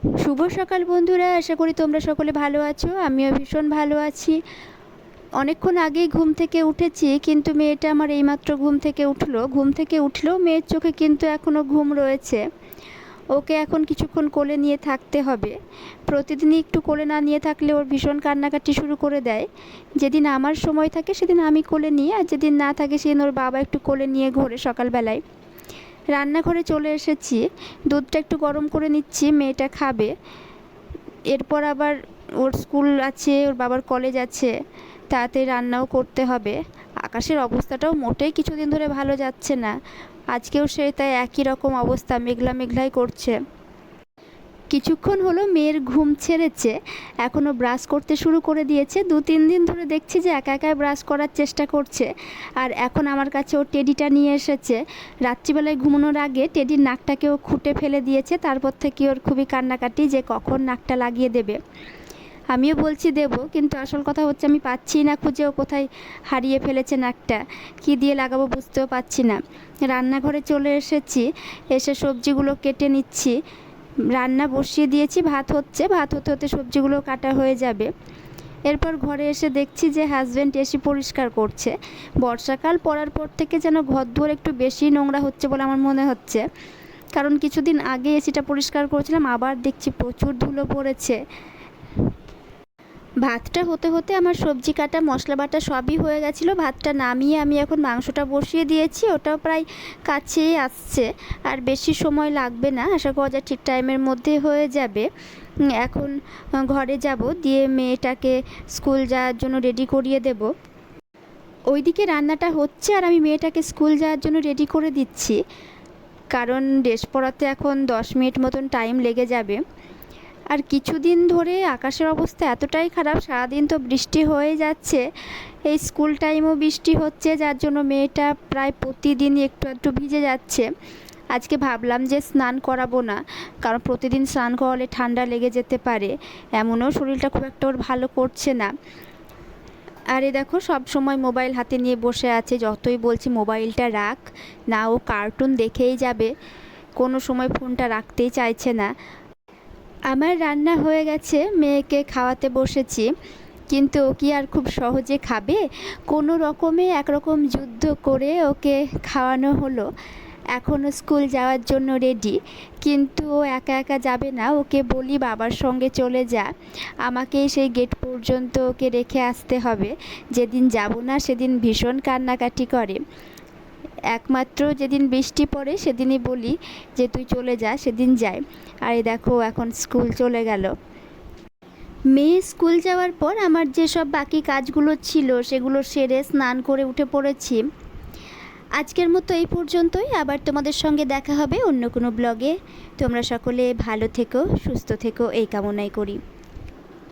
শুভ সকাল বন্ধুরা, আশা করি তোমরা সকলে ভালো আছো। আমিও ভীষণ ভালো আছি। অনেকক্ষণ আগেই ঘুম থেকে উঠেছি, কিন্তু মেয়েটা আমার এইমাত্র ঘুম থেকে উঠলো। ঘুম থেকে উঠলেও মেয়ের চোখে কিন্তু এখনও ঘুম রয়েছে। ওকে এখন কিছুক্ষণ কোলে নিয়ে থাকতে হবে। প্রতিদিনই একটু কোলে না নিয়ে থাকলে ওর ভীষণ কান্নাকাটি শুরু করে দেয়। যেদিন আমার সময় থাকে সেদিন আমি কোলে নিই, আর যেদিন না থাকে সেদিন ওর বাবা একটু কোলে নিয়ে ঘোরে সকালবেলায়। রান্নাঘরে চলে এসেছি, দুধটা একটু গরম করে নিচ্ছি, মেয়েটা খাবে। এরপর আবার ওর স্কুল আছে, ওর বাবার কলেজ আছে, তাতে রান্নাও করতে হবে। আকাশের অবস্থাটাও মোটেই কিছুদিন ধরে ভালো যাচ্ছে না। আজকেও সেই তাই একই রকম অবস্থা, মেঘলা মেঘলাই করছে। কিছুক্ষণ হলো মেয়ের ঘুম ছেড়েছে, এখনও ব্রাশ করতে শুরু করে দিয়েছে। 2-3 দিন ধরে দেখছি যে একা একাই ব্রাশ করার চেষ্টা করছে। আর এখন আমার কাছে ও টেডিটা নিয়ে এসেছে। রাত্রিবেলায় ঘুমানোর আগে টেডির নাকটাকেও খুঁটে ফেলে দিয়েছে। তারপর থেকে ওর খুবই কান্নাকাটি যে কখন নাকটা লাগিয়ে দেবে। আমিও বলছি দেব, কিন্তু আসল কথা হচ্ছে আমি পাচ্ছি না খুঁজে, ও কোথায় হারিয়ে ফেলেছে নাকটা। কি দিয়ে লাগাবো বুঝতেও পারছি না। রান্নাঘরে চলে এসেছি, এসে সবজিগুলো কেটে নিচ্ছি। রান্না বসিয়ে দিয়েছি, ভাত হচ্ছে, ভাত হতে হতে সবজিগুলো কাটা হয়ে যাবে। এরপর ঘরে এসে দেখছি যে হাজব্যান্ড এসি পরিষ্কার করছে। বর্ষাকাল পড়ার পর থেকে যেন ঘরদুয়ার একটু বেশি নোংরা হচ্ছে বলে আমার মনে হচ্ছে। কারণ কিছুদিন আগে এসিটা পরিষ্কার করেছিলাম, আবার দেখছি প্রচুর ধুলো পড়েছে। ভাতটা হতে হতে আমার সবজি কাটা মশলা বাটা সবই হয়ে গেছিলো। ভাতটা নামিয়ে আমি এখন মাংসটা বসিয়ে দিয়েছি, ওটাও প্রায় কাছেই আসছে। আর বেশি সময় লাগবে না, আশা করা যায় ঠিক টাইমের মধ্যে হয়ে যাবে। এখন ঘরে যাব, দিয়ে মেয়েটাকে স্কুল যাওয়ার জন্য রেডি করিয়ে দেব। ওইদিকে রান্নাটা হচ্ছে আর আমি মেয়েটাকে স্কুল যাওয়ার জন্য রেডি করে দিচ্ছি, কারণ ড্রেস পরাতে এখন 10 মিনিট মতন টাইম লেগে যাবে। আর কিছুদিন ধরে আকাশের অবস্থা এতটাই খারাপ, সারাদিন তো বৃষ্টি হয়ে যাচ্ছে, এই স্কুল টাইমও বৃষ্টি হচ্ছে, যার জন্য মেয়েটা প্রায় প্রতিদিনই একটু একটু ভিজে যাচ্ছে। আজকে ভাবলাম যে স্নান করাবো না, কারণ প্রতিদিন স্নান করালে ঠান্ডা লেগে যেতে পারে। এমনও শরীরটা খুব একটা ওর ভালো করছে না। আর এ দেখো সব সময় মোবাইল হাতে নিয়ে বসে আছে, যতই বলছি মোবাইলটা রাখ না, ও কার্টুন দেখেই যাবে, কোনো সময় ফোনটা রাখতেই চাইছে না। আমার রান্না হয়ে গেছে, মেয়েকে খাওয়াতে বসেছি, কিন্তু ও কি আর খুব সহজে খাবে? কোনো রকমে একরকম যুদ্ধ করে ওকে খাওয়ানো হলো। এখনও স্কুল যাওয়ার জন্য রেডি, কিন্তু ও একা একা যাবে না, ওকে বলি বাবার সঙ্গে চলে যা, আমাকেই সেই গেট পর্যন্ত ওকে রেখে আসতে হবে। যেদিন যাব না সেদিন ভীষণ কান্নাকাটি করে। একমাত্র যেদিন বৃষ্টি পড়ে সেদিনই বলি যে তুই চলে যা, সেদিন যায়। আর এই দেখো এখন স্কুল চলে গেল। মেয়ে স্কুল যাওয়ার পর আমার যেসব বাকি কাজগুলো ছিল সেগুলো সেরে স্নান করে উঠে পড়েছি। আজকের মতো এই পর্যন্তই, আবার তোমাদের সঙ্গে দেখা হবে অন্য কোনো ব্লগে। তোমরা সকলে ভালো থেকো, সুস্থ থেকো, এই কামনাই করি।